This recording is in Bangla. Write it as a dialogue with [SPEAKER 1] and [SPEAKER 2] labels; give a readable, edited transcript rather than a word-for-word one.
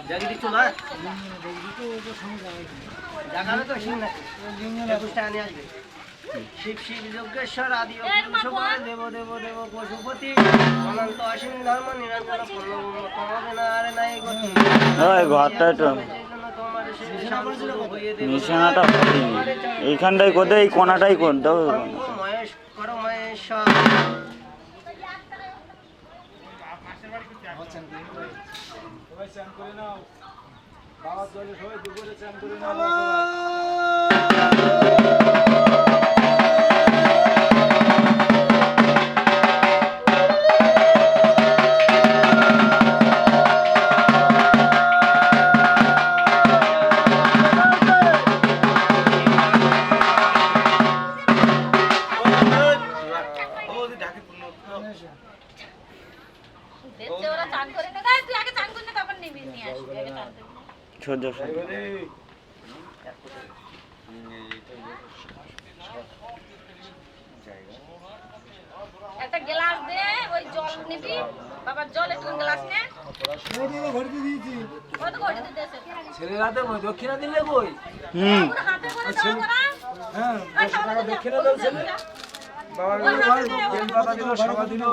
[SPEAKER 1] জায়গা দিচ্ছ না জায়গাবে তো শিব নাকি 21 টাকা নিয়ে আসবে শিব শিব যজ্ঞেশ্বর আদি দেব দেব দেব পশুপতি অনন্ত অসীম ধর্ম নিরঞ্জন পূর্ণরে নাই গতি
[SPEAKER 2] ঘরটা একটু নিশানাটা এইখানটাই করতে এই কোনাটাই করতে হবে
[SPEAKER 1] মহেশ করো মহেশ্বর বাবার জলে সবাই দুপুরে চান করে
[SPEAKER 3] একটা গ্লাস দে ওই জল নিবি বাবার জল একটু গ্লাস নে
[SPEAKER 1] ঘড়িতে দিয়েছি
[SPEAKER 3] কত ঘড়ি দিতেছে
[SPEAKER 1] ছেলের হাতে দক্ষিণা দিলে কই
[SPEAKER 3] হাতে করে দাও করা
[SPEAKER 1] হ্যাঁ 100 টাকা দক্ষিণা দাও ছেলে বাবার বেল পাতা দিল সভা দিল